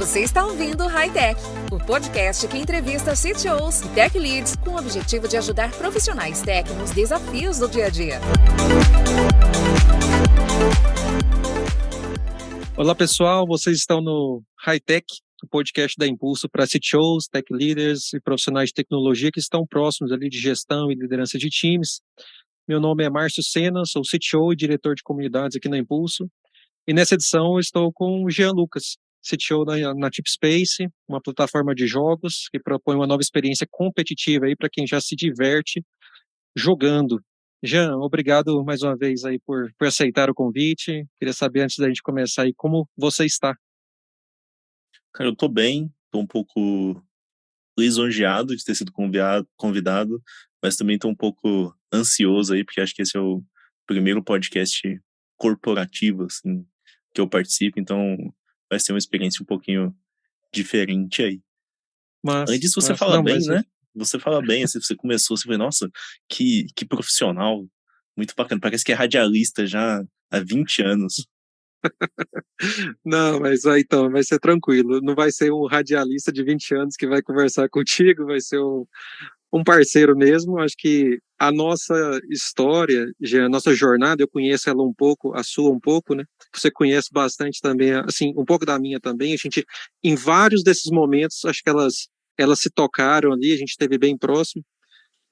Você está ouvindo o High Tech, o podcast que entrevista CTOs e Tech Leads com o objetivo de ajudar profissionais tech nos desafios do dia a dia. Olá pessoal, vocês estão no High Tech, o podcast da Impulso para CTOs, Tech Leaders e profissionais de tecnologia que estão próximos ali de gestão e liderança de times. Meu nome é Márcio Sena, sou CTO e diretor de comunidades aqui na Impulso. E nessa edição eu estou com o Jean Lucas, CTO na TipSpace, uma plataforma de jogos que propõe uma nova experiência competitiva aí para quem já se diverte jogando. Jean, obrigado mais uma vez aí por aceitar o convite. Queria saber, antes da gente começar aí, como você está? Cara, eu tô bem, tô um pouco lisonjeado de ter sido convidado, mas também tô um pouco ansioso aí, porque acho que esse é o primeiro podcast corporativo, assim, que eu participo, então vai ser uma experiência um pouquinho diferente aí. Antes você fala bem, né? Você fala bem, assim, você começou, você falou, nossa, que profissional, muito bacana, parece que é radialista já há 20 anos. Não, mas então, vai ser tranquilo. Não vai ser um radialista de 20 anos que vai conversar contigo, vai ser um parceiro mesmo. Acho que a nossa história, a nossa jornada, eu conheço ela um pouco, a sua um pouco, né? Você conhece bastante também, assim, um pouco da minha também. A gente, em vários desses momentos, acho que elas se tocaram ali, a gente esteve bem próximo.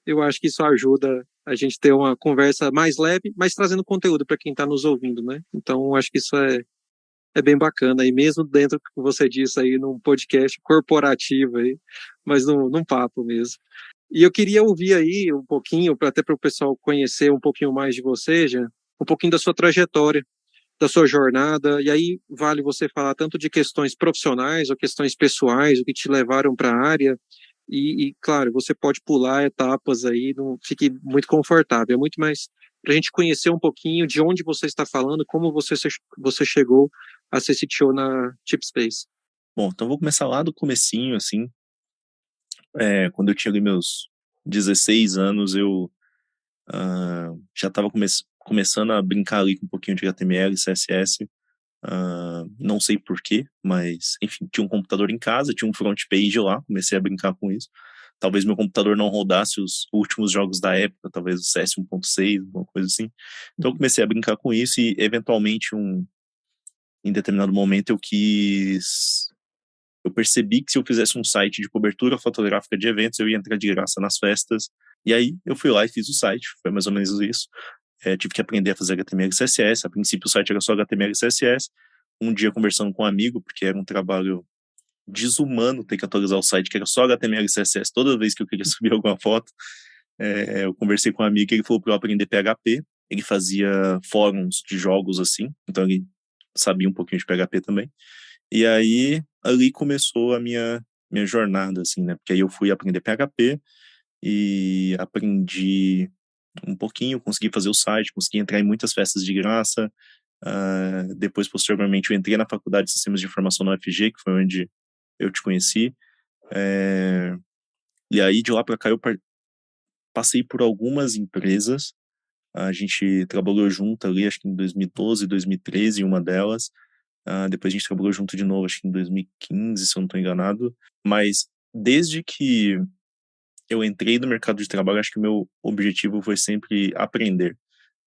Eu acho que isso ajuda a gente ter uma conversa mais leve, mas trazendo conteúdo para quem está nos ouvindo, né? Então, acho que isso é bem bacana, e mesmo dentro do que você disse aí, num podcast corporativo aí, mas num papo mesmo. E eu queria ouvir aí um pouquinho, até para o pessoal conhecer um pouquinho mais de você, já, um pouquinho da sua trajetória, da sua jornada, e aí vale você falar tanto de questões profissionais ou questões pessoais, o que te levaram para a área, claro, você pode pular etapas aí, não fique muito confortável, é muito mais para a gente conhecer um pouquinho de onde você está falando, como você chegou a ser CTO na TipSpace. Bom, então vou começar lá do comecinho, assim. Quando eu tinha ali meus 16 anos, eu já estava começando a brincar ali com um pouquinho de HTML e CSS. Não sei porquê, mas, enfim, tinha um computador em casa, tinha um front page lá, comecei a brincar com isso. Talvez meu computador não rodasse os últimos jogos da época, talvez o CS 1.6, alguma coisa assim. Então eu comecei a brincar com isso e, eventualmente, em determinado momento, eu percebi que se eu fizesse um site de cobertura fotográfica de eventos, eu ia entrar de graça nas festas. E aí eu fui lá e fiz o site, foi mais ou menos isso. Tive que aprender a fazer HTML e CSS. A princípio o site era só HTML e CSS. Um dia conversando com um amigo, porque era um trabalho desumano ter que atualizar o site, que era só HTML e CSS toda vez que eu queria subir alguma foto. Eu conversei com um amigo que ele falou para eu aprender PHP. Ele fazia fóruns de jogos assim, então ele sabia um pouquinho de PHP também. E aí, ali começou a minha jornada, assim, né? Porque aí eu fui aprender PHP e aprendi um pouquinho, consegui fazer o site, consegui entrar em muitas festas de graça. Depois, posteriormente, eu entrei na Faculdade de Sistemas de Informação na UFG, que foi onde eu te conheci. E aí, de lá para cá, eu passei por algumas empresas. A gente trabalhou junto ali, acho que em 2012, 2013, em uma delas. Depois a gente trabalhou junto de novo, acho que em 2015, se eu não estou enganado. Mas desde que eu entrei no mercado de trabalho, acho que o meu objetivo foi sempre aprender.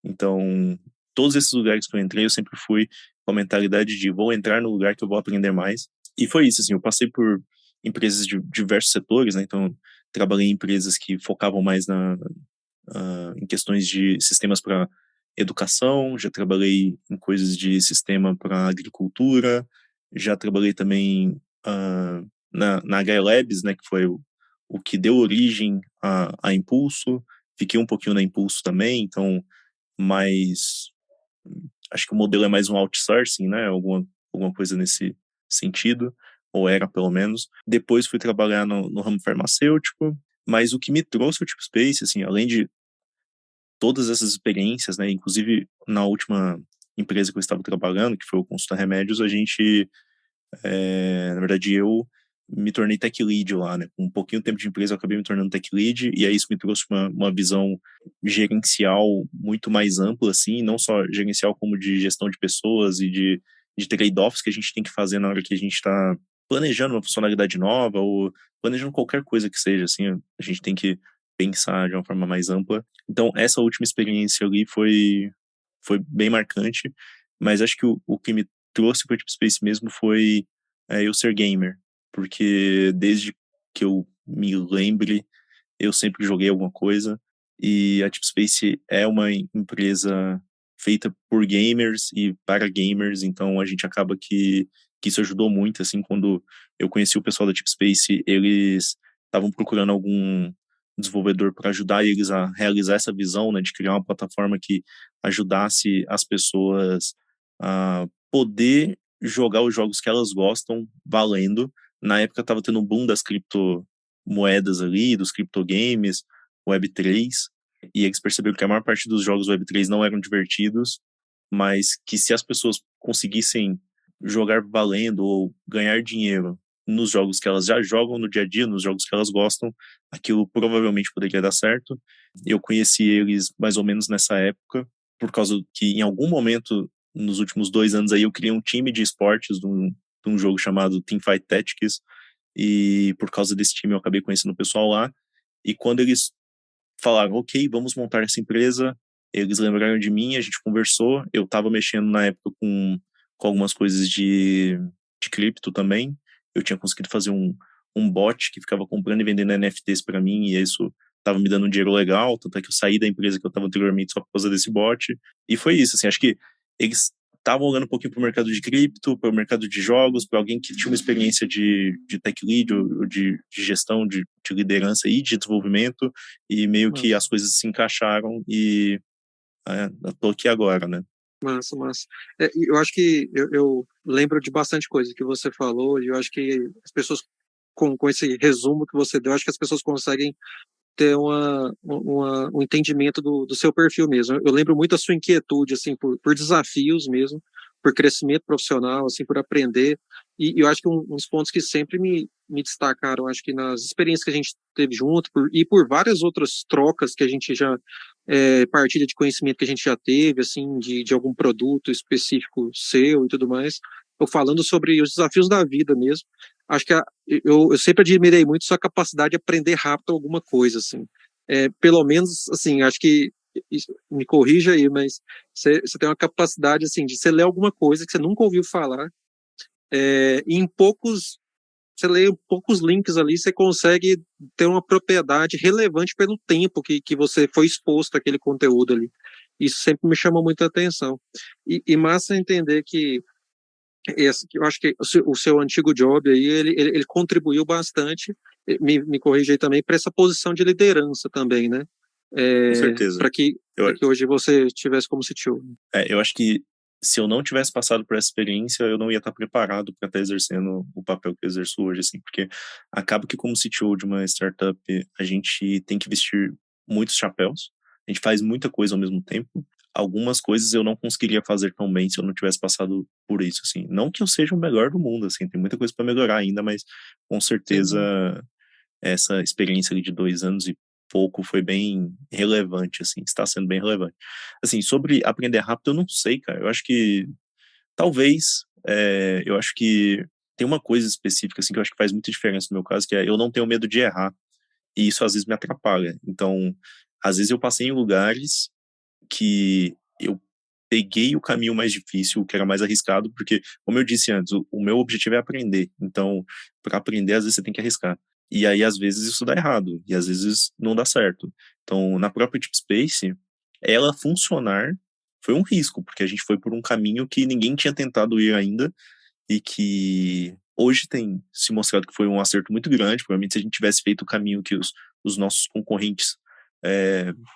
Então, todos esses lugares que eu entrei, eu sempre fui com a mentalidade de vou entrar no lugar que eu vou aprender mais. E foi isso, assim, eu passei por empresas de diversos setores, né? Então, trabalhei em empresas que focavam mais em questões de sistemas para educação, já trabalhei em coisas de sistema para agricultura, já trabalhei também na HL Labs, né, que foi o que deu origem a Impulso. Fiquei um pouquinho na Impulso também, então, mas acho que o modelo é mais um outsourcing, né, alguma coisa nesse sentido, ou era pelo menos. Depois fui trabalhar no ramo farmacêutico, mas o que me trouxe ao TipSpace, assim, além de todas essas experiências, né, inclusive na última empresa que eu estava trabalhando, que foi o Consulta Remédios, a gente, na verdade, eu me tornei tech lead lá, né, com um pouquinho de tempo de empresa eu acabei me tornando tech lead, e aí isso me trouxe uma visão gerencial muito mais ampla, assim, não só gerencial como de gestão de pessoas e de trade-offs que a gente tem que fazer na hora que a gente está planejando uma funcionalidade nova ou planejando qualquer coisa que seja, assim, a gente tem que pensar de uma forma mais ampla. Então, essa última experiência ali foi bem marcante, mas acho que o que me trouxe para Deep Space mesmo foi eu ser gamer, porque desde que eu me lembre, eu sempre joguei alguma coisa, e a Deep Space é uma empresa feita por gamers e para gamers, então a gente acaba que isso ajudou muito, assim, quando eu conheci o pessoal da Deep Space, eles estavam procurando algum desenvolvedor para ajudar eles a realizar essa visão, né, de criar uma plataforma que ajudasse as pessoas a poder jogar os jogos que elas gostam valendo. Na época estava tendo um boom das criptomoedas ali, dos criptogames, Web3, e eles perceberam que a maior parte dos jogos Web3 não eram divertidos, mas que se as pessoas conseguissem jogar valendo ou ganhar dinheiro nos jogos que elas já jogam no dia a dia, nos jogos que elas gostam, aquilo provavelmente poderia dar certo. Eu conheci eles mais ou menos nessa época, por causa que em algum momento, nos últimos 2 anos aí, eu criei um time de esportes de um jogo chamado Teamfight Tactics, e por causa desse time eu acabei conhecendo o pessoal lá, e quando eles falaram, ok, vamos montar essa empresa, eles lembraram de mim, a gente conversou, eu estava mexendo na época com algumas coisas de cripto também, eu tinha conseguido fazer um bot que ficava comprando e vendendo NFTs para mim, e isso estava me dando um dinheiro legal, tanto é que eu saí da empresa que eu estava anteriormente só por causa desse bot, e foi isso, assim, acho que eles estavam olhando um pouquinho para o mercado de cripto, para o mercado de jogos, para alguém que tinha uma experiência de tech lead, ou de gestão, de liderança e de desenvolvimento, e meio que Massa, as coisas se encaixaram e eu tô aqui agora, né? massa, massa. E eu acho que eu lembro de bastante coisa que você falou, e eu acho que as pessoas, com esse resumo que você deu, acho que as pessoas conseguem ter um entendimento do seu perfil mesmo. Eu lembro muito da sua inquietude, assim, por desafios mesmo, por crescimento profissional, assim, por aprender. E eu acho que um dos pontos que sempre me destacaram, acho que nas experiências que a gente teve junto, e por várias outras trocas que a gente já, partilha de conhecimento que a gente já teve, assim, de algum produto específico seu e tudo mais, eu falando sobre os desafios da vida mesmo. Acho que eu sempre admirei muito sua capacidade de aprender rápido alguma coisa, assim. Pelo menos, assim, acho que, me corrija aí, mas você tem uma capacidade, assim, de você ler alguma coisa que você nunca ouviu falar, e em poucos, você lê poucos links ali, você consegue ter uma propriedade relevante pelo tempo que você foi exposto àquele conteúdo ali. Isso sempre me chamou muita atenção. E massa entender que eu acho que o seu antigo job aí, ele contribuiu bastante, me corrija aí também, para essa posição de liderança também, né? Com certeza. Para que, Eu, para que hoje você tivesse como CTO. eu acho que se eu não tivesse passado por essa experiência, eu não ia estar preparado para estar exercendo o papel que eu exerço hoje, assim, porque acaba que como CTO de uma startup, a gente tem que vestir muitos chapéus, a gente faz muita coisa ao mesmo tempo. Algumas coisas eu não conseguiria fazer tão bem se eu não tivesse passado por isso, assim. Não que eu seja o melhor do mundo, assim, tem muita coisa para melhorar ainda, mas com certeza Sim. essa experiência ali de 2 anos e pouco foi bem relevante, assim, está sendo bem relevante. Assim, sobre aprender rápido, eu não sei, cara. Eu acho que, talvez, eu acho que tem uma coisa específica, assim, que eu acho que faz muita diferença no meu caso, que é eu não tenho medo de errar. E isso, às vezes, me atrapalha. Então, às vezes eu passei em lugares que eu peguei o caminho mais difícil, o que era mais arriscado, porque, como eu disse antes, o meu objetivo é aprender. Então, para aprender, às vezes você tem que arriscar. E aí, às vezes, isso dá errado, e às vezes não dá certo. Então, na própria Deep Space, ela funcionar foi um risco, porque a gente foi por um caminho que ninguém tinha tentado ir ainda, e que hoje tem se mostrado que foi um acerto muito grande. Provavelmente, se a gente tivesse feito o caminho que os nossos concorrentes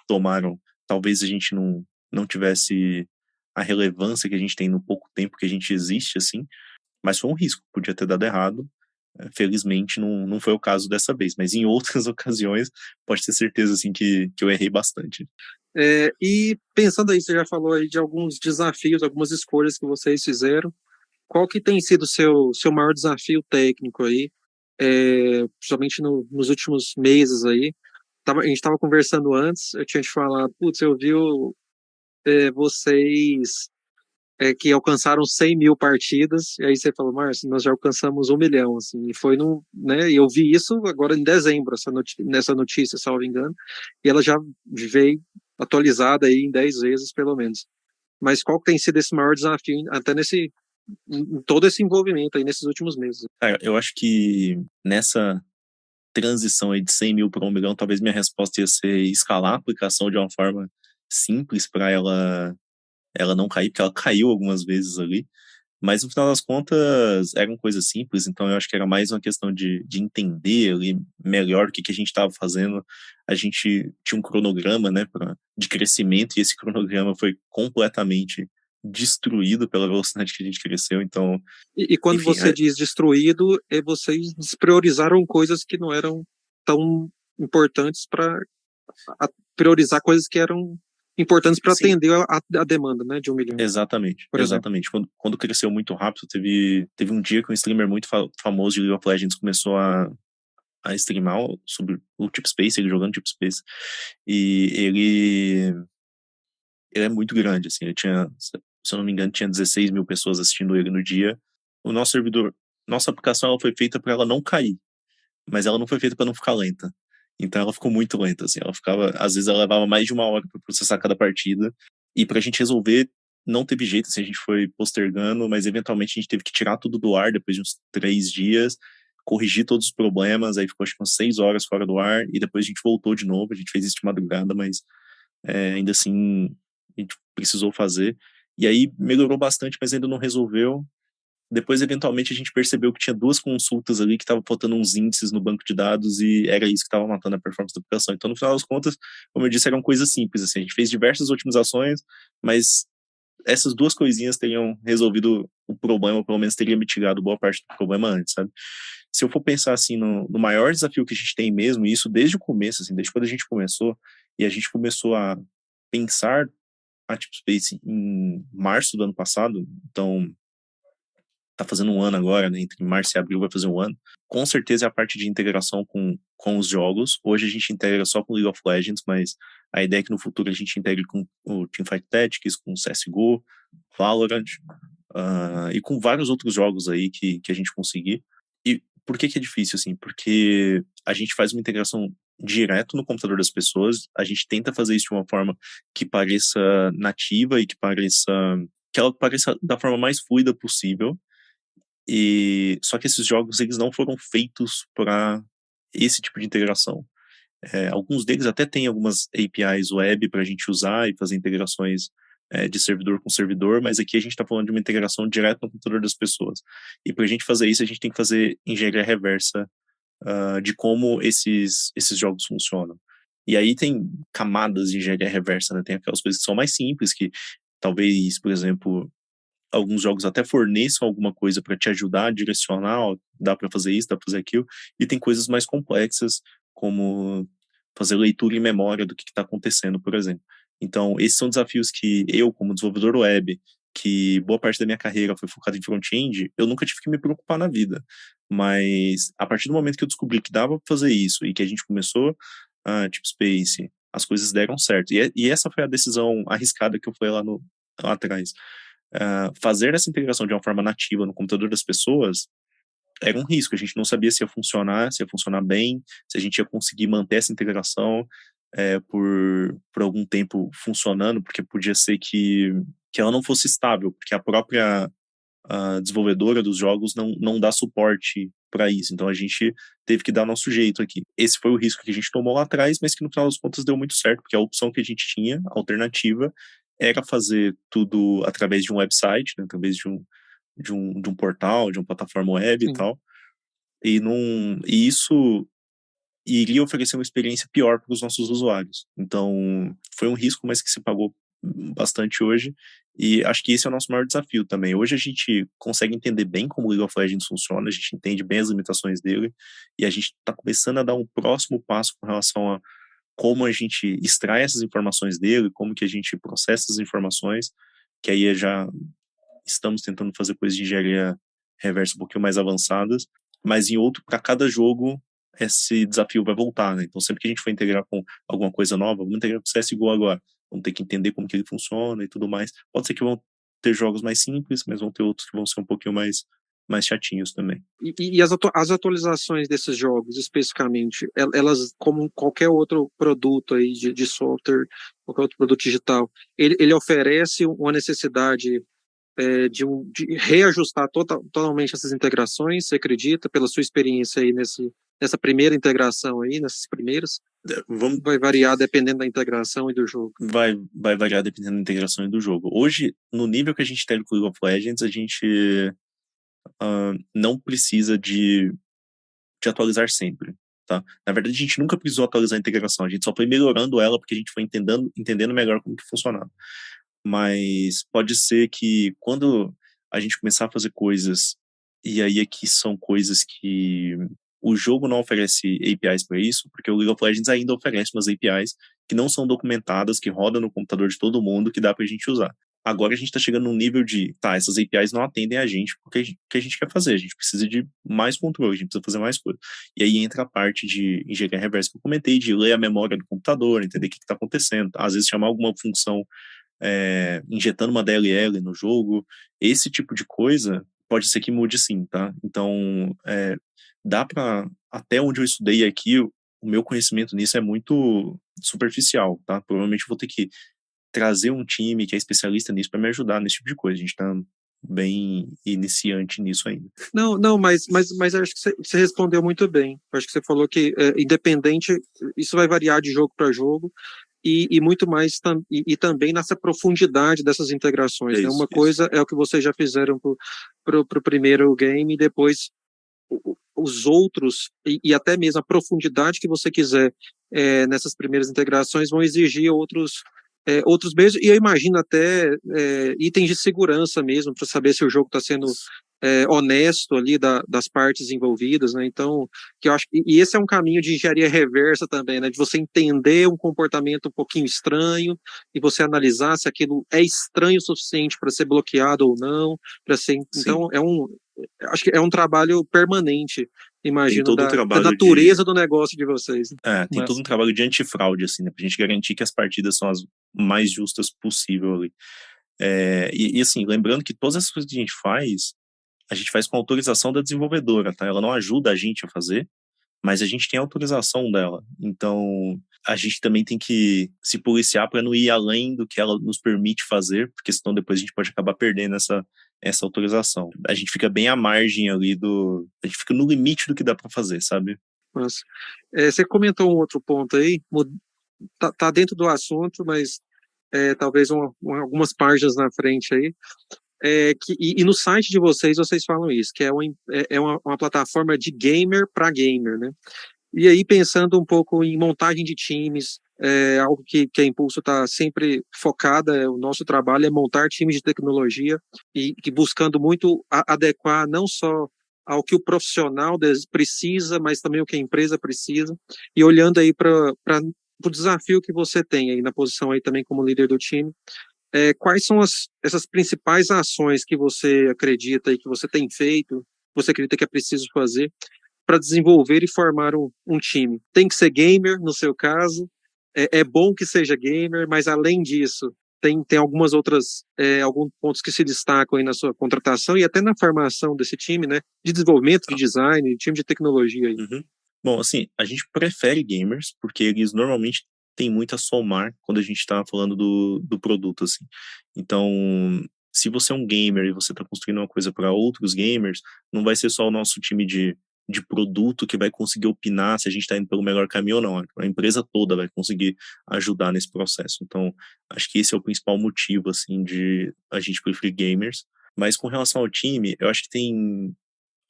tomaram, talvez a gente não tivesse a relevância que a gente tem no pouco tempo que a gente existe, assim, mas foi um risco, podia ter dado errado. Felizmente não foi o caso dessa vez, mas em outras ocasiões pode ter certeza assim que eu errei bastante. E pensando aí, você já falou aí de alguns desafios, algumas escolhas que vocês fizeram. Qual que tem sido o seu maior desafio técnico aí, principalmente nos últimos meses aí? A gente estava conversando antes, eu tinha te falado, putz, eu vi vocês que alcançaram 100 mil partidas, e aí você falou, Márcio, nós já alcançamos 1 milhão, assim, e foi no, né, e eu vi isso agora em dezembro, nessa notícia, salvo engano, e ela já veio atualizada aí em 10 vezes, pelo menos. Mas qual que tem sido esse maior desafio, até em todo esse envolvimento aí nesses últimos meses? Cara, eu acho que nessa transição aí de 100 mil para 1 milhão, talvez minha resposta ia ser escalar a aplicação de uma forma simples para ela não cair, porque ela caiu algumas vezes ali. Mas no final das contas eram coisas simples, então eu acho que era mais uma questão de entender ali melhor o que a gente estava fazendo. A gente tinha um cronograma, né, de crescimento, e esse cronograma foi completamente destruído pela velocidade que a gente cresceu. Então, E quando enfim, você diz destruído, vocês despriorizaram coisas que não eram tão importantes para priorizar coisas que eram importantes para sim, atender a demanda, né, de 1 milhão, exatamente, por exemplo. exatamente. Quando cresceu muito rápido, teve um dia que um streamer muito famoso de League of Legends começou a streamar sobre o Deep Space, ele jogando Deep Space, e ele é muito grande, assim, ele tinha, se eu não me engano, tinha 16 mil pessoas assistindo ele no dia. O nosso servidor, nossa aplicação, ela foi feita para ela não cair, mas ela não foi feita para não ficar lenta. Então ela ficou muito lenta, assim, ela ficava, às vezes ela levava mais de 1 hora para processar cada partida, e pra gente resolver, não teve jeito, assim, a gente foi postergando, mas eventualmente a gente teve que tirar tudo do ar depois de uns 3 dias, corrigir todos os problemas, aí ficou acho que umas 6 horas fora do ar, e depois a gente voltou de novo, a gente fez isso de madrugada, mas ainda assim a gente precisou fazer. E aí melhorou bastante, mas ainda não resolveu. Depois, eventualmente, a gente percebeu que tinha 2 consultas ali que estavam faltando uns índices no banco de dados e era isso que estava matando a performance da aplicação. Então, no final das contas, como eu disse, eram coisas simples. Assim, a gente fez diversas otimizações, mas essas 2 coisinhas teriam resolvido o problema, ou pelo menos teria mitigado boa parte do problema antes, sabe? Se eu for pensar assim no maior desafio que a gente tem mesmo, e isso desde o começo, assim, desde quando a gente começou, e a gente começou a pensar a TipSpace em março do ano passado, então tá fazendo 1 ano agora, né? Entre março e abril vai fazer 1 ano. Com certeza é a parte de integração com os jogos. Hoje a gente integra só com League of Legends, mas a ideia é que no futuro a gente integre com o Teamfight Tactics, com o CSGO, Valorant, e com vários outros jogos aí que a gente conseguir. E por que é difícil, assim? Porque a gente faz uma integração direto no computador das pessoas, a gente tenta fazer isso de uma forma que pareça nativa e que ela pareça da forma mais fluida possível. E só que esses jogos eles não foram feitos para esse tipo de integração. Alguns deles até têm algumas APIs web para a gente usar e fazer integrações de servidor com servidor, mas aqui a gente está falando de uma integração direta no computador das pessoas. E para a gente fazer isso, a gente tem que fazer engenharia reversa de como esses jogos funcionam. E aí tem camadas de engenharia reversa, né? Tem aquelas coisas que são mais simples, que talvez, por exemplo, alguns jogos até forneçam alguma coisa para te ajudar a direcionar, ó, dá para fazer isso, dá para fazer aquilo, e tem coisas mais complexas, como fazer leitura em memória do que está acontecendo, por exemplo. Então, esses são desafios que eu, como desenvolvedor web, que boa parte da minha carreira foi focada em front-end, eu nunca tive que me preocupar na vida. Mas, a partir do momento que eu descobri que dava para fazer isso, e que a gente começou a TipSpace, as coisas deram certo. E essa foi a decisão arriscada que eu falei lá atrás. Fazer essa integração de uma forma nativa no computador das pessoas era um risco. A gente não sabia se ia funcionar bem, se a gente ia conseguir manter essa integração por algum tempo funcionando, porque podia ser que ela não fosse estável, porque a própria desenvolvedora dos jogos não dá suporte para isso. Então a gente teve que dar nosso jeito aqui. Esse foi o risco que a gente tomou lá atrás, mas que no final das contas deu muito certo, porque a opção que a gente tinha, a alternativa, era fazer tudo através de um website, né, através de um portal, de uma plataforma web e Sim. tal. E isso iria oferecer uma experiência pior para os nossos usuários. Então, foi um risco, mas que se pagou bastante hoje. E acho que esse é o nosso maior desafio também. Hoje a gente consegue entender bem como o League of Legends funciona, a gente entende bem as limitações dele, e a gente está começando a dar um próximo passo com relação a como a gente extrai essas informações dele, como que a gente processa essas informações, que aí já estamos tentando fazer coisas de engenharia reversa um pouquinho mais avançadas, mas para cada jogo, esse desafio vai voltar, né? Então, sempre que a gente for integrar com alguma coisa nova, vamos integrar com o CSGO agora, vamos ter que entender como que ele funciona e tudo mais. Pode ser que ter jogos mais simples, mas vão ter outros que vão ser um pouquinho mais chatinhos também. E as atualizações desses jogos, especificamente, elas, como qualquer outro produto aí de software, qualquer outro produto digital, ele oferece uma necessidade de reajustar totalmente essas integrações, você acredita, pela sua experiência aí nessa primeira integração aí, nessas primeiras? Vai variar dependendo da integração e do jogo. Vai variar dependendo da integração e do jogo. Hoje, no nível que a gente tem com League of Legends, a gente não precisa de atualizar sempre, tá? Na verdade, a gente nunca precisou atualizar a integração, a gente só foi melhorando ela porque a gente foi entendendo melhor como que funcionava. Mas pode ser que quando a gente começar a fazer coisas, e aí aqui são coisas que o jogo não oferece APIs para isso, porque o League of Legends ainda oferece umas APIs que não são documentadas, que rodam no computador de todo mundo, que dá pra gente usar. Agora a gente está chegando num nível de, essas APIs não atendem a gente porque que a gente quer fazer, a gente precisa de mais controle, a gente precisa fazer mais coisa. E aí entra a parte de engenharia reversa que eu comentei, de ler a memória do computador, entender o que está acontecendo, às vezes chamar alguma função injetando uma DLL no jogo, esse tipo de coisa pode ser que mude sim, tá? Então, dá para, até onde eu estudei aqui, o meu conhecimento nisso é muito superficial, tá? Provavelmente eu vou ter que trazer um time que é especialista nisso para me ajudar nesse tipo de coisa. A gente tá bem iniciante nisso ainda. Não, mas acho que você respondeu muito bem. Acho que você falou que, independente, isso vai variar de jogo para jogo, e muito mais e também nessa profundidade dessas integrações. Né? Uma coisa é o que vocês já fizeram para o primeiro game, e depois os outros, e até mesmo a profundidade que você quiser nessas primeiras integrações vão exigir outros meios, e eu imagino até itens de segurança mesmo, para saber se o jogo está sendo honesto ali das partes envolvidas, né? Então, que eu acho, e esse é um caminho de engenharia reversa também, né? De você entender um comportamento um pouquinho estranho e você analisar se aquilo é estranho o suficiente para ser bloqueado ou não, para ser. Então, acho que é um trabalho permanente, imagino, da natureza do negócio de vocês. Tem todo um trabalho de antifraude, assim, né? Pra gente garantir que as partidas são as mais justas possível ali. E assim, lembrando que todas essas coisas que a gente faz com autorização da desenvolvedora, tá? Ela não ajuda a gente a fazer, mas a gente tem a autorização dela. Então, a gente também tem que se policiar para não ir além do que ela nos permite fazer, porque senão depois a gente pode acabar perdendo essa autorização. A gente fica bem à margem ali a gente fica no limite do que dá para fazer, sabe? Nossa. Você comentou um outro ponto aí, tá dentro do assunto, mas talvez algumas páginas na frente aí, e no site de vocês falam isso, que é uma plataforma de gamer para gamer, né? E aí, pensando um pouco em montagem de times, algo que a Impulso está sempre focada, o nosso trabalho é montar times de tecnologia e buscando muito adequar não só ao que o profissional precisa, mas também o que a empresa precisa, e olhando aí para o desafio que você tem aí na posição aí também como líder do time, quais são essas principais ações que você acredita e que você tem feito, você acredita que é preciso fazer para desenvolver e formar um time? Tem que ser gamer, no seu caso, é bom que seja gamer, mas além disso, tem algumas outras, alguns pontos que se destacam aí na sua contratação e até na formação desse time, né? De desenvolvimento, de design, de time de tecnologia aí. Uhum. Bom, assim, a gente prefere gamers, porque eles normalmente têm muito a somar quando a gente está falando do produto, assim. Então, se você é um gamer e você está construindo uma coisa para outros gamers, não vai ser só o nosso time de produto que vai conseguir opinar se a gente está indo pelo melhor caminho ou não. A empresa toda vai conseguir ajudar nesse processo. Então, acho que esse é o principal motivo, assim, de a gente preferir gamers. Mas com relação ao time, eu acho que tem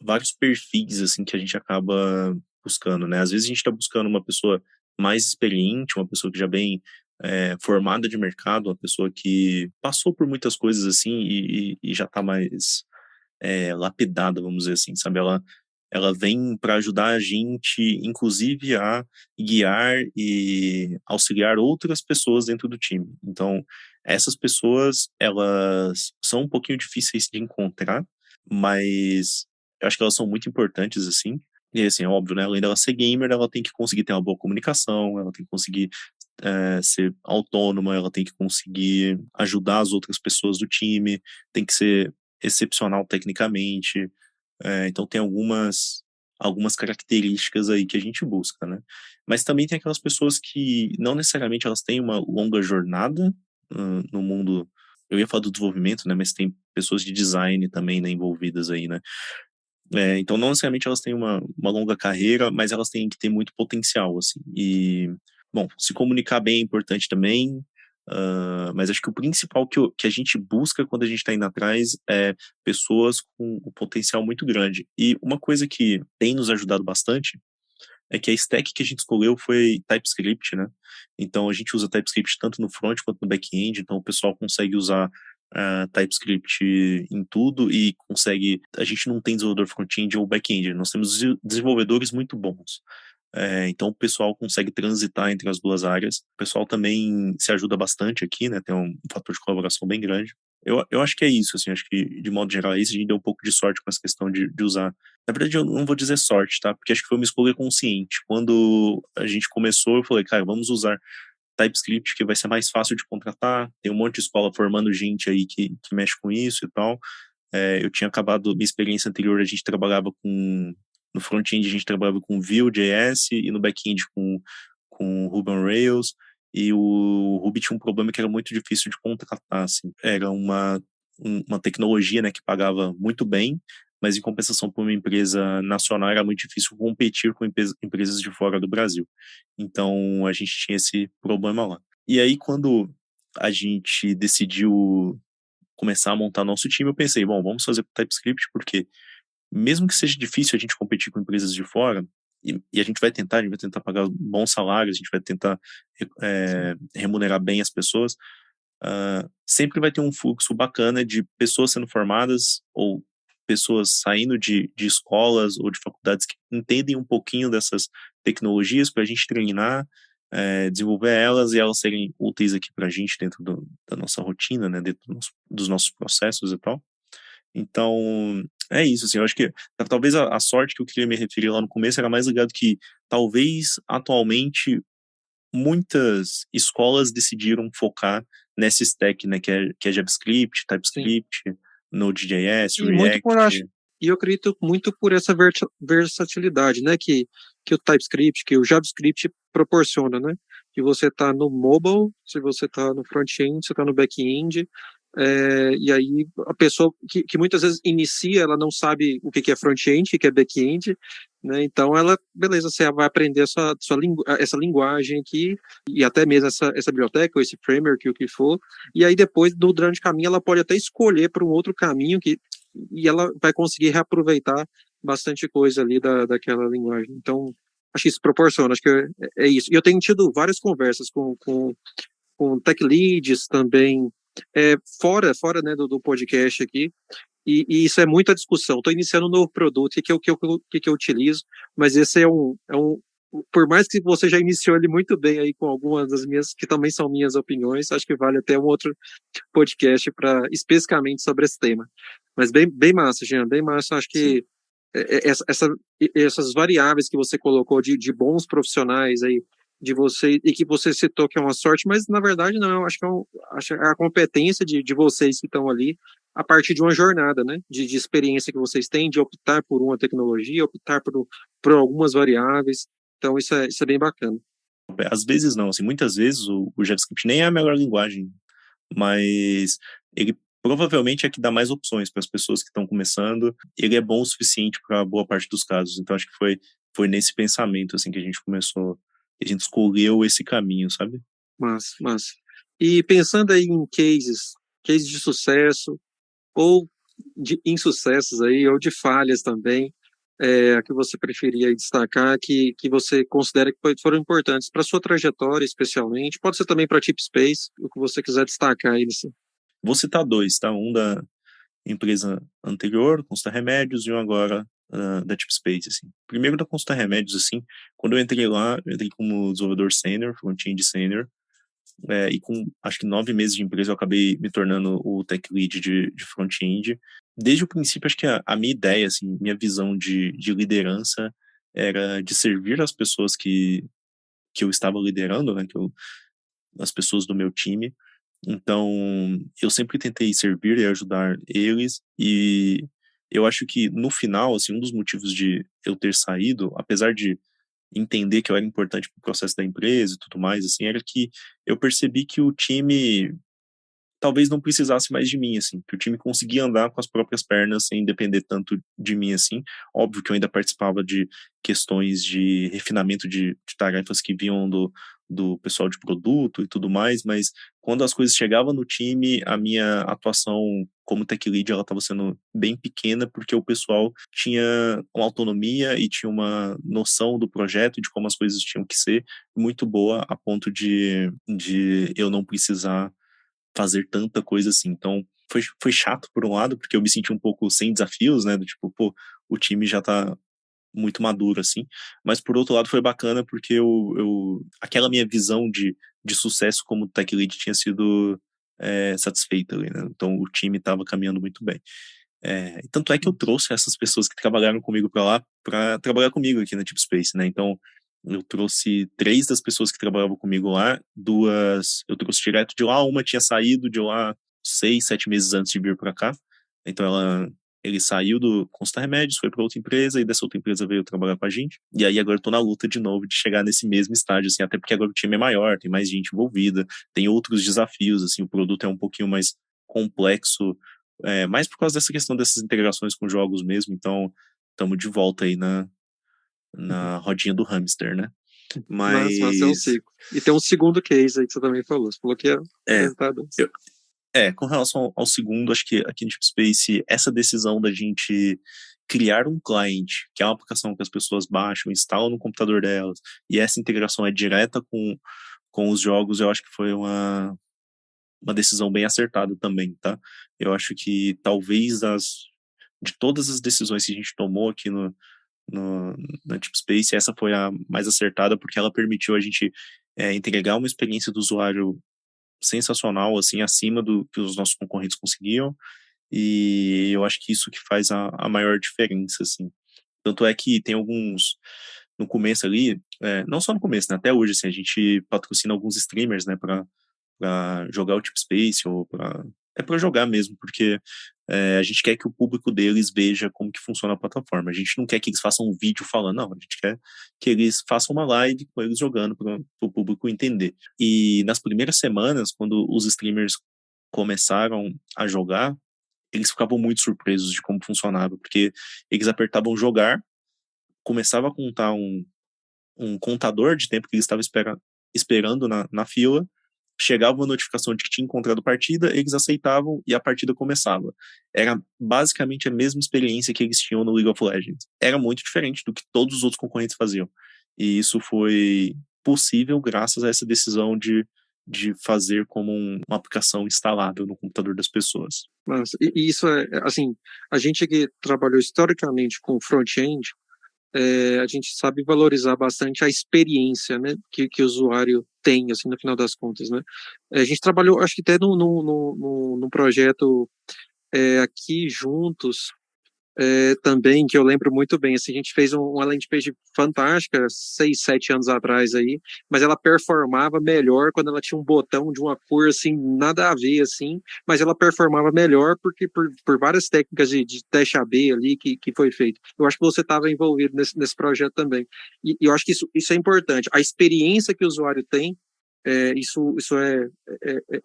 vários perfis, assim, que a gente acaba buscando, né? Às vezes a gente está buscando uma pessoa mais experiente, uma pessoa que já vem formada de mercado, uma pessoa que passou por muitas coisas, assim, e já está mais lapidada, vamos dizer assim, sabe? Ela vem para ajudar a gente, inclusive, a guiar e auxiliar outras pessoas dentro do time. Então, essas pessoas, elas são um pouquinho difíceis de encontrar, mas eu acho que elas são muito importantes, assim. E, assim, é óbvio, né? Além dela ser gamer, ela tem que conseguir ter uma boa comunicação, ela tem que conseguir ser autônoma, ela tem que conseguir ajudar as outras pessoas do time, tem que ser excepcional tecnicamente. Então tem algumas características aí que a gente busca, né? Mas também tem aquelas pessoas que não necessariamente elas têm uma longa jornada no mundo. Eu ia falar do desenvolvimento, né? Mas tem pessoas de design também, né, envolvidas aí, né? Então não necessariamente elas têm uma longa carreira, mas elas têm que ter muito potencial, assim. E, bom, se comunicar bem é importante também, mas acho que o principal que a gente busca quando a gente está indo atrás é pessoas com um potencial muito grande. E uma coisa que tem nos ajudado bastante é que a stack que a gente escolheu foi TypeScript, né? Então a gente usa TypeScript tanto no front quanto no back-end, então o pessoal consegue usar TypeScript em tudo e consegue. A gente não tem desenvolvedor front-end ou back-end, nós temos desenvolvedores muito bons. Então o pessoal consegue transitar entre as duas áreas. O pessoal também se ajuda bastante aqui, né? Tem um fator de colaboração bem grande. Eu acho que é isso, assim, acho que de modo geral é isso. A gente deu um pouco de sorte com essa questão de usar. Na verdade, eu não vou dizer sorte, tá? Porque acho que foi uma escolha consciente. Quando a gente começou, eu falei, cara, vamos usar TypeScript, que vai ser mais fácil de contratar. Tem um monte de escola formando gente aí que mexe com isso e tal. Eu tinha acabado, minha experiência anterior, a gente trabalhava com. No front-end, a gente trabalhava com Vue.js e no back-end com Ruby on Rails. E o Ruby tinha um problema que era muito difícil de contratar, assim. Era uma tecnologia, né, que pagava muito bem, mas em compensação para uma empresa nacional era muito difícil competir com empresas de fora do Brasil. Então a gente tinha esse problema lá. E aí quando a gente decidiu começar a montar nosso time, eu pensei, bom, vamos fazer TypeScript porque mesmo que seja difícil a gente competir com empresas de fora, e a gente vai tentar pagar bons salários, a gente vai tentar remunerar bem as pessoas, sempre vai ter um fluxo bacana de pessoas sendo formadas ou pessoas saindo de escolas ou de faculdades que entendem um pouquinho dessas tecnologias para a gente treinar, desenvolver elas e elas serem úteis aqui para a gente dentro da nossa rotina, né, dentro dos nossos processos e tal. Então, é isso, assim, eu acho que talvez a sorte que eu queria me referir lá no começo era mais ligado que talvez atualmente muitas escolas decidiram focar nessa stack, né, que é JavaScript, Sim. TypeScript, Node.js, E muito por, acho, React. e eu acredito muito por essa versatilidade, né, que o TypeScript, que o JavaScript proporciona, né, que você está no mobile, se você está no front-end, você está no back-end, e aí a pessoa que muitas vezes inicia, ela não sabe o que é front-end, o que é back-end, né, então ela, beleza, você vai aprender essa linguagem aqui, e até mesmo essa biblioteca, ou esse framework, o que for, e aí depois, durante o caminho, ela pode até escolher para um outro caminho e ela vai conseguir reaproveitar bastante coisa ali daquela linguagem. Então, acho que isso proporciona, acho que é isso. E eu tenho tido várias conversas com tech leads também, fora né, do podcast aqui, e isso é muita discussão. Estou iniciando um novo produto, o que eu utilizo, mas esse é um. Por mais que você já iniciou ele muito bem aí com algumas das minhas, que também são minhas opiniões, acho que vale até um outro podcast para especificamente sobre esse tema. Mas bem massa, Jean, bem massa. Acho que essas variáveis que você colocou de bons profissionais aí, de você, e que você citou que é uma sorte, mas na verdade não, acho que acho que é a competência de vocês que estão ali a partir de uma jornada, né, de experiência que vocês têm, de optar por uma tecnologia, optar por algumas variáveis, então isso é bem bacana. Às vezes não, assim, muitas vezes o JavaScript nem é a melhor linguagem, mas ele provavelmente é que dá mais opções para as pessoas que estão começando. Ele é bom o suficiente para boa parte dos casos. Então acho que foi nesse pensamento assim que a gente começou, que a gente escolheu esse caminho, sabe? Mas e pensando aí em cases de sucesso ou de insucessos aí, ou de falhas também, que você preferia aí destacar, que você considera que foram importantes para sua trajetória, especialmente, pode ser também para Tip Space, o que você quiser destacar aí nesse. Vou citar dois, tá? Um da empresa anterior, Consta Remédios, e um agora da TipSpace, assim. Primeiro da Consta Remédios, assim, quando eu entrei lá, eu entrei como desenvolvedor sênior, front-end sênior, e com acho que 9 meses de empresa eu acabei me tornando o tech lead de front-end. Desde o princípio, acho que a minha ideia, assim, minha visão de liderança era de servir as pessoas que eu estava liderando, né, as pessoas do meu time. Então, eu sempre tentei servir e ajudar eles, e eu acho que no final, assim, um dos motivos de eu ter saído, apesar de entender que eu era importante para o processo da empresa e tudo mais, assim, era que eu percebi que o time talvez não precisasse mais de mim, assim, que o time conseguia andar com as próprias pernas sem depender tanto de mim, assim. Óbvio que eu ainda participava de questões de refinamento de tarefas que vinham do pessoal de produto e tudo mais, mas quando as coisas chegavam no time, a minha atuação como tech lead, ela estava sendo bem pequena, porque o pessoal tinha uma autonomia e tinha uma noção do projeto e de como as coisas tinham que ser muito boa, a ponto de eu não precisar fazer tanta coisa assim. Então, foi chato por um lado, porque eu me senti um pouco sem desafios, né? Do tipo, pô, o time já tá muito maduro, assim. Mas por outro lado foi bacana porque aquela minha visão de sucesso como tech lead tinha sido satisfeita ali, né? Então o time estava caminhando muito bem. E tanto é que eu trouxe essas pessoas que trabalharam comigo para lá para trabalhar comigo aqui na Deep Space, né? Então eu trouxe 3 das pessoas que trabalhavam comigo lá, 2 eu trouxe direto de lá, uma tinha saído de lá 6, 7 meses antes de vir para cá. Então ele saiu do Constar Remédios, foi para outra empresa, e dessa outra empresa veio trabalhar com a gente. E aí agora eu tô na luta de novo de chegar nesse mesmo estágio, assim, até porque agora o time é maior, tem mais gente envolvida, tem outros desafios, assim, o produto é um pouquinho mais complexo, mais por causa dessa questão dessas integrações com jogos mesmo. Então estamos de volta aí na rodinha do hamster, né? Mas é um Mas ciclo. E tem um segundo case aí que você também falou. Você falou que ia é, apresentar dois. com relação ao segundo, acho que aqui no Deep Space, essa decisão da gente criar um client, que é uma aplicação que as pessoas baixam, instalam no computador delas, e essa integração é direta com os jogos, eu acho que foi uma decisão bem acertada também, tá? Eu acho que talvez de todas as decisões que a gente tomou aqui na Deep Space, essa foi a mais acertada, porque ela permitiu a gente entregar uma experiência do usuário sensacional, assim, acima do que os nossos concorrentes conseguiam, e eu acho que isso que faz a maior diferença, assim. Tanto é que tem alguns, no começo ali, não só no começo, né, até hoje, assim, a gente patrocina alguns streamers, né, para jogar o Deep Space, ou para jogar mesmo, porque a gente quer que o público deles veja como que funciona a plataforma. A gente não quer que eles façam um vídeo falando, não, a gente quer que eles façam uma live com eles jogando para o público entender. E nas primeiras semanas, quando os streamers começaram a jogar, eles ficavam muito surpresos de como funcionava, porque eles apertavam jogar, começava a contar um contador de tempo que eles estavam esperando na fila, chegava uma notificação de que tinha encontrado partida, eles aceitavam e a partida começava. Era basicamente a mesma experiência que eles tinham no League of Legends. Era muito diferente do que todos os outros concorrentes faziam. E isso foi possível graças a essa decisão de fazer como uma aplicação instalável no computador das pessoas. Mas, e isso assim, a gente que trabalhou historicamente com front-end, a gente sabe valorizar bastante a experiência, né, que o usuário tem, assim, no final das contas, né. A gente trabalhou, acho que até num projeto aqui juntos, também, que eu lembro muito bem, assim, a gente fez uma landing page fantástica 6, 7 anos atrás aí, mas ela performava melhor quando ela tinha um botão de uma cor, assim, nada a ver, assim, mas ela performava melhor porque por várias técnicas de teste AB ali que foi feito. Eu acho que você estava envolvido nesse projeto também. E eu acho que isso é importante. A experiência que o usuário tem,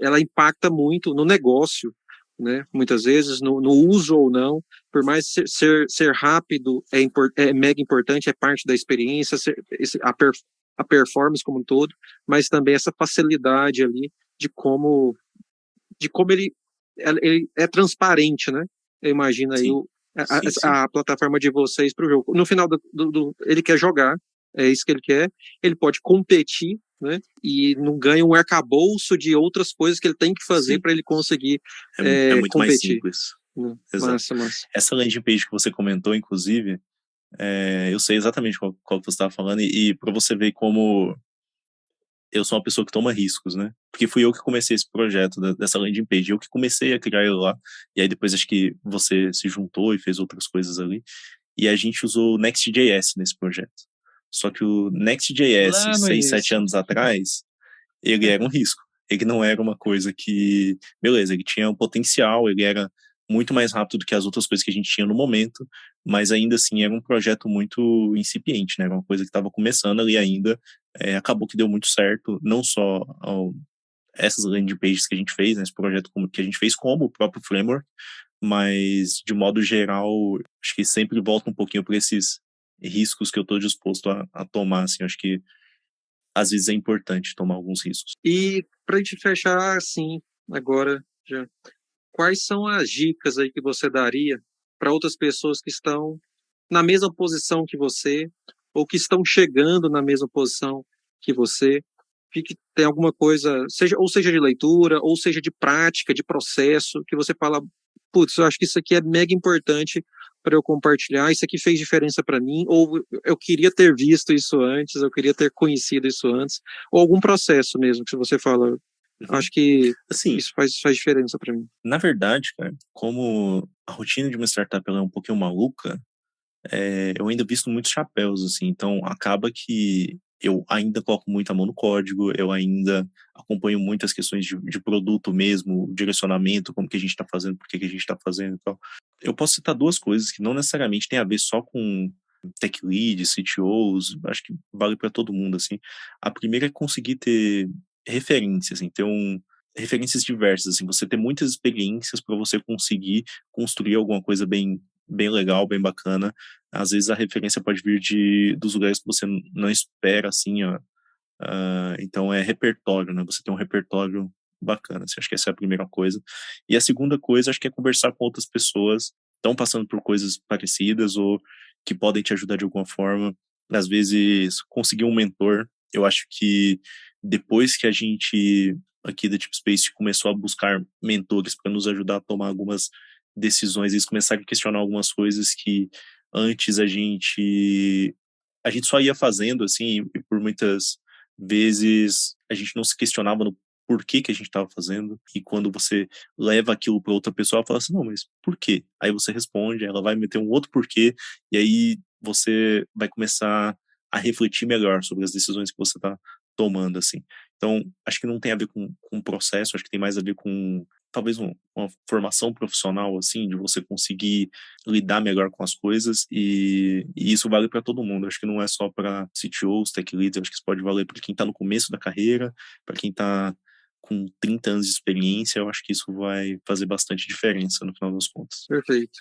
ela impacta muito no negócio, né? Muitas vezes, no uso ou não, por mais ser rápido é mega importante, é parte da experiência, a performance como um todo, mas também essa facilidade ali de como ele é transparente, né? Eu imagino aí Sim, sim, sim. a plataforma de vocês para o jogo. No final ele quer jogar, é isso que ele quer, ele pode competir, né? E não ganha um arcabouço de outras coisas que ele tem que fazer para ele conseguir É muito mais competir. simples. Massa, Exato. massa. Essa landing page que você comentou, inclusive, eu sei exatamente qual que você estava falando, e para você ver como eu sou uma pessoa que toma riscos, né? Porque fui eu que comecei esse projeto dessa landing page, eu que comecei a criar ele lá, e aí depois acho que você se juntou e fez outras coisas ali, e a gente usou o Next.js nesse projeto. Só que o Next.js, Lá no 6, 7 início. anos atrás, ele era um risco. Ele não era uma coisa que, beleza, ele tinha um potencial, ele era muito mais rápido do que as outras coisas que a gente tinha no momento, mas ainda assim era um projeto muito incipiente, né? Era uma coisa que estava começando ali ainda. Acabou que deu muito certo, não só essas landing pages que a gente fez, né, esse projeto que a gente fez como o próprio framework, mas de modo geral, acho que sempre volta um pouquinho para esses riscos que eu estou disposto a tomar, assim, acho que às vezes é importante tomar alguns riscos. E para a gente fechar assim, agora, já, quais são as dicas aí que você daria para outras pessoas que estão na mesma posição que você, ou que estão chegando na mesma posição que você, que tem alguma coisa, seja de leitura, ou seja de prática, de processo, que você fala, putz, eu acho que isso aqui é mega importante para eu compartilhar, isso aqui fez diferença para mim, ou eu queria ter visto isso antes, eu queria ter conhecido isso antes, ou algum processo mesmo, que você fala, acho que assim, isso faz diferença para mim. Na verdade, cara, como a rotina de uma startup ela é um pouquinho maluca, eu ainda visto muitos chapéus, assim, então acaba que eu ainda coloco muito a mão no código, eu ainda acompanho muitas questões de produto mesmo, direcionamento, como que a gente está fazendo, por que a gente está fazendo e tal. Eu posso citar duas coisas que não necessariamente tem a ver só com tech leads, CTOs, acho que vale para todo mundo, assim. A primeira é conseguir ter referências, assim, referências diversas, assim, você ter muitas experiências para você conseguir construir alguma coisa bem legal, bem bacana. Às vezes a referência pode vir dos lugares que você não espera, assim, ó. Então é repertório, né? Você tem um repertório bacana, assim, acho que essa é a primeira coisa. E a segunda coisa, acho que é conversar com outras pessoas que estão passando por coisas parecidas ou que podem te ajudar de alguma forma. Às vezes, conseguir um mentor. Eu acho que depois que a gente, aqui da Tip Space, começou a buscar mentores para nos ajudar a tomar algumas decisões, eles começaram a questionar algumas coisas que antes a gente só ia fazendo, assim, e por muitas vezes a gente não se questionava no porquê que a gente estava fazendo, e quando você leva aquilo para outra pessoa, ela fala assim, não, mas por quê? Aí você responde, ela vai meter um outro porquê, e aí você vai começar a refletir melhor sobre as decisões que você está tomando, assim. Então, acho que não tem a ver com o processo, acho que tem mais a ver com talvez uma formação profissional, assim, de você conseguir lidar melhor com as coisas, e isso vale para todo mundo. Acho que não é só para CTOs, tech leads, acho que isso pode valer para quem está no começo da carreira, para quem está com 30 anos de experiência, eu acho que isso vai fazer bastante diferença no final das contas. Perfeito.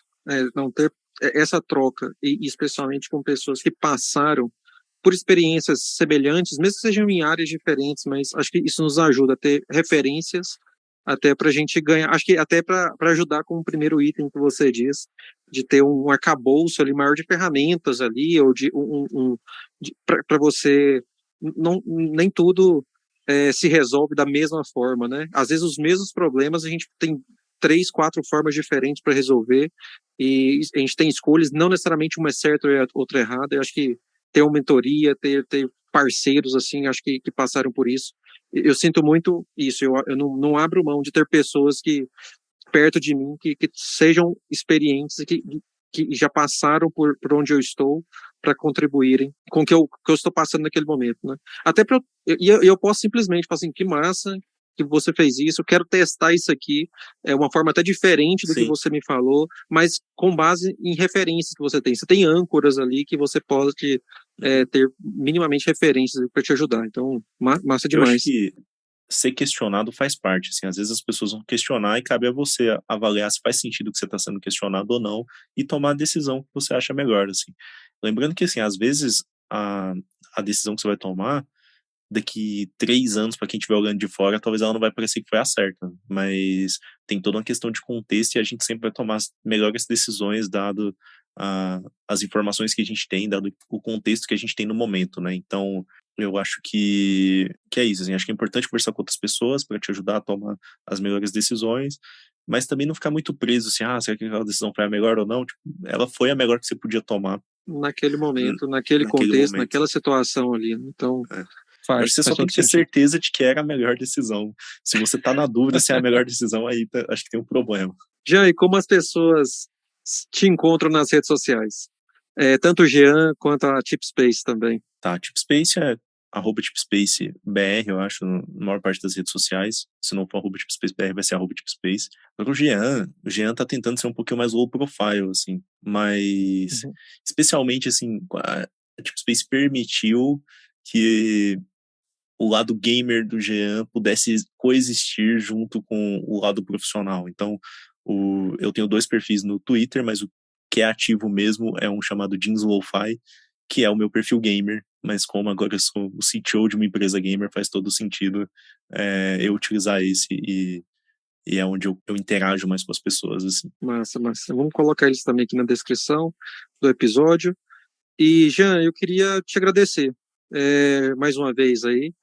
Não ter essa troca, e especialmente com pessoas que passaram por experiências semelhantes, mesmo que sejam em áreas diferentes, mas acho que isso nos ajuda a ter referências, até para a gente ganhar, acho que até para ajudar com o primeiro item que você diz, de ter um arcabouço ali maior de ferramentas ali, ou de para você, nem tudo se resolve da mesma forma, né? Às vezes os mesmos problemas a gente tem 3, 4 formas diferentes para resolver, e a gente tem escolhas, não necessariamente uma é certa ou outra errada. Eu acho que ter uma mentoria, ter parceiros, assim, acho que passaram por isso. Eu sinto muito isso, eu não abro mão de ter pessoas que, perto de mim, que sejam experientes e que já passaram por onde eu estou, para contribuírem com o que eu estou passando naquele momento, né? Até para eu posso simplesmente falar assim, que massa que você fez isso, eu quero testar isso aqui, é uma forma até diferente do que você me falou, mas com base em referências que você tem. Você tem âncoras ali que você pode ter minimamente referências para te ajudar. Então, massa demais. Eu acho que ser questionado faz parte, assim, às vezes as pessoas vão questionar e cabe a você avaliar se faz sentido que você está sendo questionado ou não e tomar a decisão que você acha melhor, assim. Lembrando que, assim, às vezes a decisão que você vai tomar daqui 3 anos, para quem estiver olhando de fora, talvez ela não vai parecer que foi a certa, mas tem toda uma questão de contexto e a gente sempre vai tomar as melhores decisões dado as informações que a gente tem, dado o contexto que a gente tem no momento, né? Então, eu acho que é isso, assim, acho que é importante conversar com outras pessoas para te ajudar a tomar as melhores decisões, mas também não ficar muito preso, assim, será que aquela decisão foi a melhor ou não? Tipo, ela foi a melhor que você podia tomar. Naquele momento, naquele contexto, naquela situação ali. Então, acho que você só tem que ter certeza de que era a melhor decisão. Se você tá na dúvida se é a melhor decisão, aí acho que tem um problema. Jean, e como as pessoas te encontram nas redes sociais? Tanto o Jean quanto a Tip Space também. Tá, a Tip Space é @tipspace_br, eu acho, na maior parte das redes sociais. Se não for @tipspace_br, vai ser @tipspace. Agora o Jean tá tentando ser um pouquinho mais low profile, assim, mas especialmente, assim, a Tipspace permitiu que o lado gamer do Jean pudesse coexistir junto com o lado profissional. Então, eu tenho 2 perfis no Twitter, mas o que é ativo mesmo é um chamado Jeans Lo-Fi, que é o meu perfil gamer, mas como agora eu sou o CTO de uma empresa gamer, faz todo sentido eu utilizar esse e é onde eu interajo mais com as pessoas, assim. Massa. Vamos colocar eles também aqui na descrição do episódio. E, Jean, eu queria te agradecer mais uma vez aí,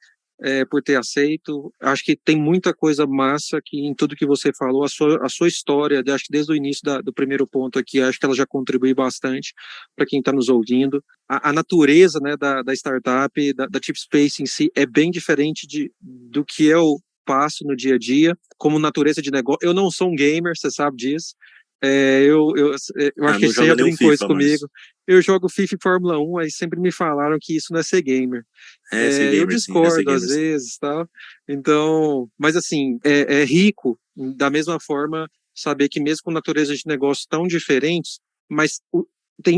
por ter aceito. Acho que tem muita coisa massa aqui em tudo que você falou, a sua história, acho que desde o início do primeiro ponto aqui, acho que ela já contribui bastante para quem está nos ouvindo. A natureza, né, da startup, da Tipspace em si, é bem diferente do que eu passo no dia a dia, como natureza de negócio. Eu não sou um gamer, você sabe disso. Eu acho que você já brincou isso comigo. Eu jogo FIFA e Fórmula 1, aí sempre me falaram que isso não é ser gamer. Ser gamer, eu discordo sim, às vezes, tal. Então, mas assim, é rico, da mesma forma, saber que mesmo com naturezas de negócio tão diferentes, mas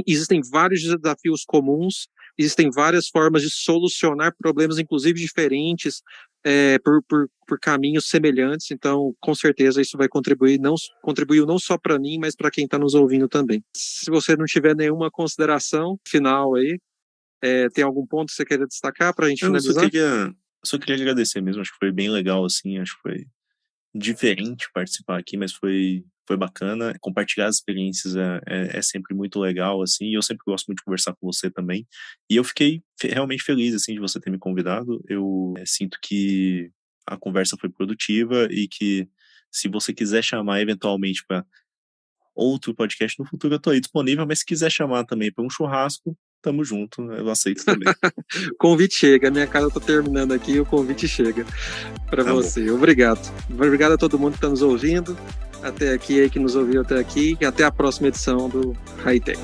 existem vários desafios comuns, existem várias formas de solucionar problemas, inclusive diferentes, por caminhos semelhantes. Então, com certeza, isso vai contribuiu não só para mim, mas para quem está nos ouvindo também. Se você não tiver nenhuma consideração final aí, tem algum ponto que você queira destacar para a gente finalizar? Eu só queria agradecer mesmo, acho que foi bem legal, assim, acho que foi diferente participar aqui, mas foi bacana. Compartilhar as experiências é sempre muito legal, assim, e eu sempre gosto muito de conversar com você também. E eu fiquei realmente feliz, assim, de você ter me convidado. Eu sinto que a conversa foi produtiva e que se você quiser chamar eventualmente para outro podcast no futuro, eu tô aí disponível, mas se quiser chamar também para um churrasco, tamo junto, eu aceito também. O convite chega, a minha casa tá terminando aqui, o convite chega para você. Bom. Obrigado a todo mundo que está nos ouvindo até aqui, que nos ouviu até aqui, e até a próxima edição do Hightech.